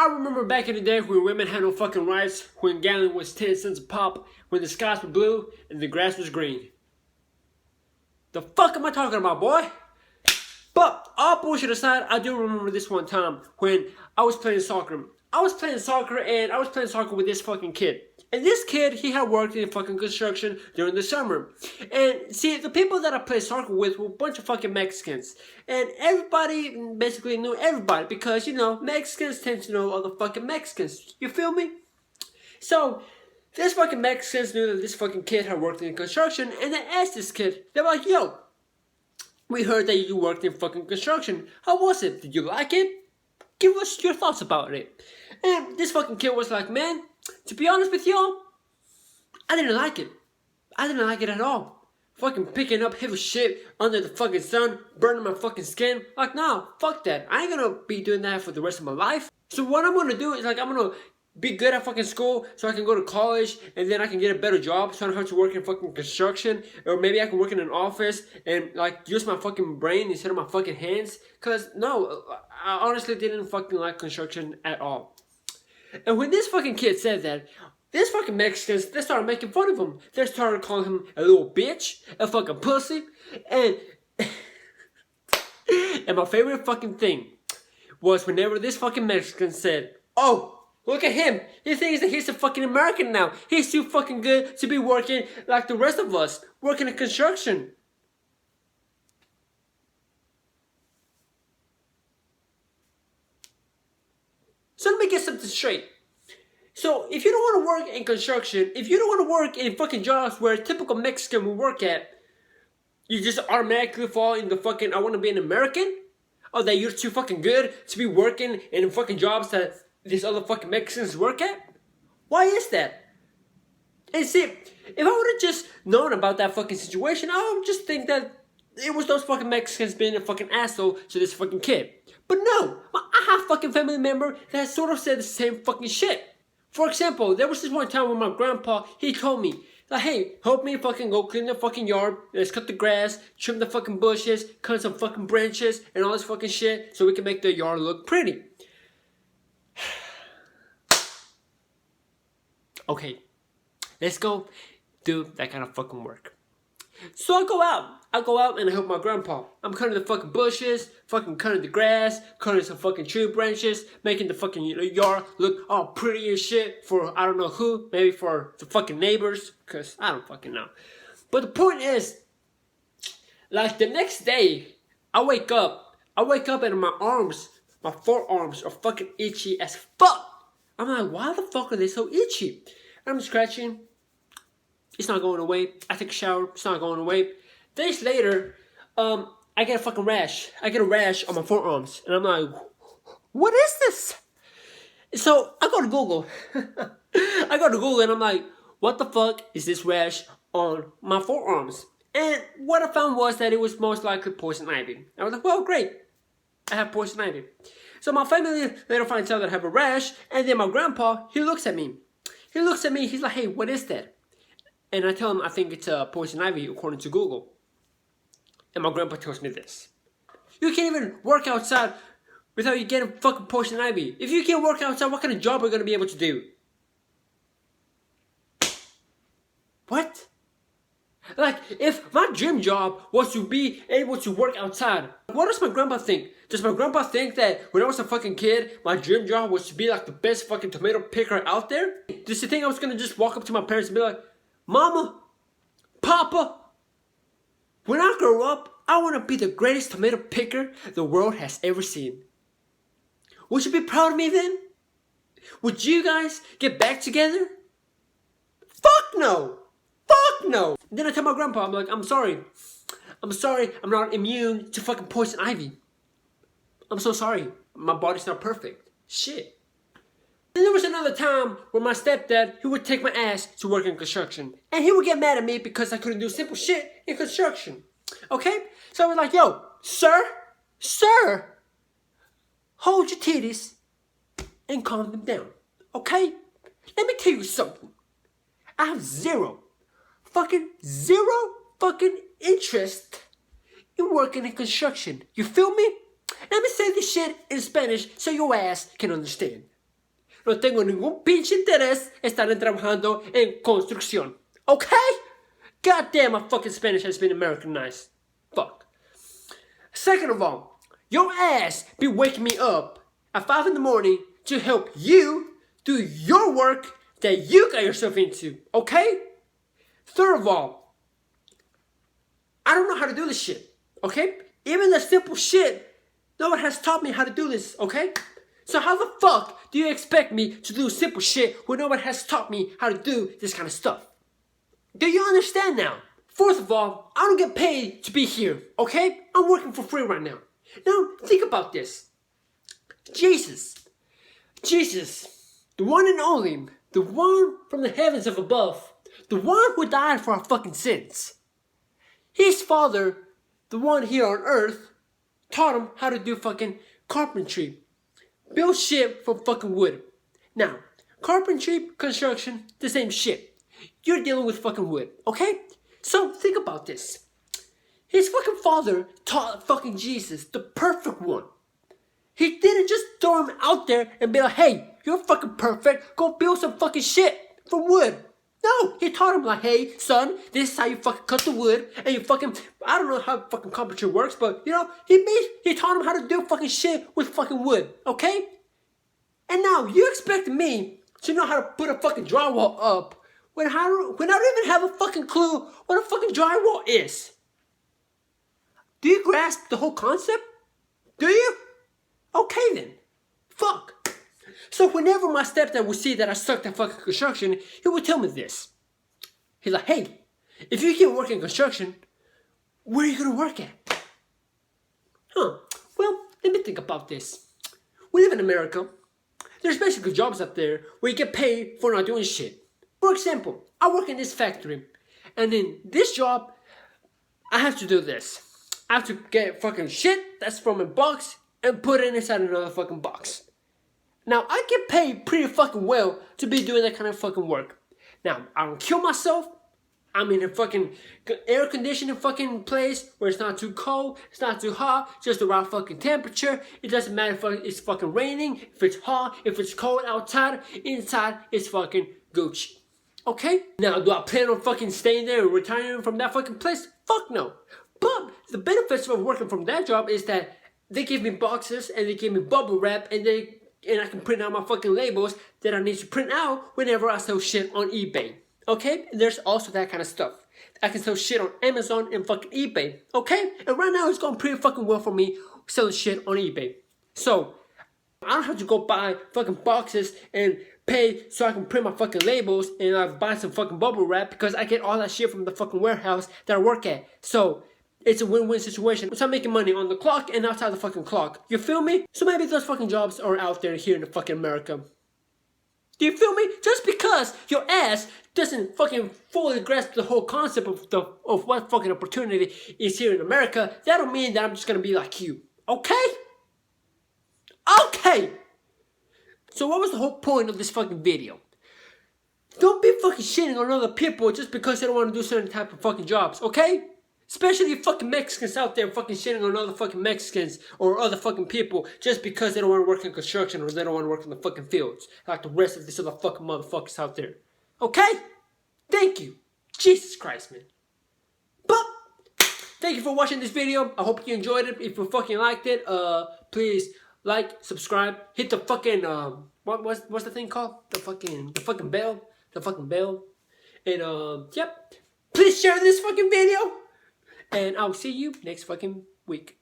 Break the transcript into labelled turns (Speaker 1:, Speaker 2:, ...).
Speaker 1: I remember back in the day when women had no fucking rights, when gallon was 10 cents a pop, when the skies were blue and the grass was green. The fuck am I talking about, boy? But all bullshit aside, I do remember this one time when I was playing soccer. I was playing soccer with this fucking kid. And this kid, he had worked in fucking construction during the summer. And see, the people that I played soccer with were a bunch of fucking Mexicans. And everybody basically knew everybody because, you know, Mexicans tend to know other fucking Mexicans. You feel me? So, this fucking Mexicans knew that this fucking kid had worked in construction. And they asked this kid, they were like, yo, we heard that you worked in fucking construction. How was it? Did you like it? Give us your thoughts about it. And this fucking kid was like, man, to be honest with y'all, I didn't like it. I didn't like it at all. Fucking picking up heavy shit under the fucking sun, burning my fucking skin. Like, nah, fuck that. I ain't gonna be doing that for the rest of my life. So what I'm gonna do is like, I'm gonna be good at fucking school so I can go to college and then I can get a better job so I don't have to work in fucking construction, or maybe I can work in an office and like use my fucking brain instead of my fucking hands. Cause no, I honestly didn't fucking like construction at all. And when this fucking kid said that, this fucking Mexicans, they started making fun of him. They started calling him a little bitch, a fucking pussy, and and my favorite fucking thing was whenever this fucking Mexican said, oh, look at him. He thinks that he's a fucking American now. He's too fucking good to be working like the rest of us, working in construction. So let me get something straight. So if you don't want to work in construction, if you don't want to work in fucking jobs where a typical Mexican will work at, you just automatically fall in the fucking, I want to be an American? Oh, that you're too fucking good to be working in fucking jobs that these other fucking Mexicans work at? Why is that? And see, if I would have just known about that fucking situation, I would just think that it was those fucking Mexicans being a fucking asshole to this fucking kid. But no, I have a fucking family member that sort of said the same fucking shit. For example, there was this one time when my grandpa, he told me, like, hey, help me fucking go clean the fucking yard, let's cut the grass, trim the fucking bushes, cut some fucking branches, and all this fucking shit so we can make the yard look pretty. Okay, let's go do that kind of fucking work. So I go out and I help my grandpa. I'm cutting the fucking bushes, fucking cutting the grass, cutting some fucking tree branches, making the fucking yard look all pretty and shit for I don't know who, maybe for the fucking neighbors, cause I don't fucking know. But the point is, like the next day, I wake up and my forearms are fucking itchy as fuck. I'm like, why the fuck are they so itchy? I'm scratching. It's not going away. I take a shower. It's not going away. Days later, I get a fucking rash. I get a rash on my forearms. And I'm like, what is this? So I go to Google. I go to Google and I'm like, what the fuck is this rash on my forearms? And what I found was that it was most likely poison ivy. I was like, well, great. I have poison ivy. So my family later finds out that I have a rash. And then my grandpa, he looks at me. He's like, hey, what is that? And I tell him I think it's poison ivy according to Google. And my grandpa tells me this. You can't even work outside without you getting fucking poison ivy. If you can't work outside, what kind of job are you going to be able to do? What? Like, if my dream job was to be able to work outside, what does my grandpa think? Does my grandpa think that when I was a fucking kid, my dream job was to be like the best fucking tomato picker out there? Does he think I was going to just walk up to my parents and be like, Mama, Papa, when I grow up, I want to be the greatest tomato picker the world has ever seen. Would you be proud of me then? Would you guys get back together? Fuck no! Fuck no! Then I tell my grandpa, I'm like, I'm sorry, I'm not immune to fucking poison ivy. I'm so sorry, my body's not perfect. Shit. Then there was another time where my stepdad, he would take my ass to work in construction. And he would get mad at me because I couldn't do simple shit in construction. Okay? So I was like, yo, sir, hold your titties and calm them down. Okay? Let me tell you something. I have zero fucking interest in working in construction. You feel me? Let me say this shit in Spanish so your ass can understand. no tengo ningún pinche interés en estar trabajando en construcción. Okay? God damn, my fucking Spanish has been Americanized. Fuck. Second of all, your ass be waking me up at 5 in the morning to help you do your work that you got yourself into. Okay? Third of all, I don't know how to do this shit. Okay? Even the simple shit, no one has taught me how to do this. Okay? So how the fuck do you expect me to do simple shit when no one has taught me how to do this kind of stuff? Do you understand now? Fourth of all, I don't get paid to be here, okay? I'm working for free right now. Now, think about this. Jesus, the one and only, the one from the heavens of above, the one who died for our fucking sins. His father, the one here on earth, taught him how to do fucking carpentry. Build shit from fucking wood. Now, carpentry, construction, the same shit. You're dealing with fucking wood, okay? So, think about this. His fucking father taught fucking Jesus, the perfect one. He didn't just throw him out there and be like, hey, you're fucking perfect, go build some fucking shit from wood. No, he taught him like, hey, son, this is how you fucking cut the wood, and you fucking, I don't know how fucking carpentry works, but, you know, he taught him how to do fucking shit with fucking wood, okay? And now, you expect me to know how to put a fucking drywall up when I don't even have a fucking clue what a fucking drywall is. Do you grasp the whole concept? Do you? Okay then. Fuck. So whenever my stepdad would see that I sucked at fucking construction, he would tell me this. He's like, hey, if you can't work in construction, where are you gonna work at? Well, let me think about this. We live in America. There's basically jobs up there where you get paid for not doing shit. For example, I work in this factory, and in this job, I have to do this. I have to get fucking shit that's from a box and put it inside another fucking box. Now, I get paid pretty fucking well to be doing that kind of fucking work. Now, I don't kill myself. I'm in a fucking air conditioning fucking place where it's not too cold, it's not too hot, just the right fucking temperature. It doesn't matter if it's fucking raining, if it's hot, if it's cold outside, inside it's fucking Gucci. Okay? Now, do I plan on fucking staying there or retiring from that fucking place? Fuck no. But the benefits of working from that job is that they give me boxes and they give me bubble wrap and I can print out my fucking labels that I need to print out whenever I sell shit on eBay. Okay? And there's also that kind of stuff. I can sell shit on Amazon and fucking eBay. Okay? And right now it's going pretty fucking well for me selling shit on eBay. So, I don't have to go buy fucking boxes and pay so I can print my fucking labels and I buy some fucking bubble wrap because I get all that shit from the fucking warehouse that I work at. So, it's a win-win situation. So I'm making money on the clock and outside the fucking clock. You feel me? So maybe those fucking jobs are out there here in the fucking America. Do you feel me? Just because your ass doesn't fucking fully grasp the whole concept of what fucking opportunity is here in America, that don't mean that I'm just gonna be like you. Okay? Okay! So what was the whole point of this fucking video? Don't be fucking shitting on other people just because they don't want to do certain type of fucking jobs, okay? Especially you fucking Mexicans out there fucking shitting on other fucking Mexicans or other fucking people just because they don't want to work in construction or they don't want to work in the fucking fields like the rest of these other fucking motherfuckers out there. Okay? Thank you. Jesus Christ, man. But, thank you for watching this video. I hope you enjoyed it. If you fucking liked it, please like, subscribe, hit the fucking, what's the thing called? The fucking bell. The fucking bell. And, yep. Please share this fucking video. And I'll see you next fucking week.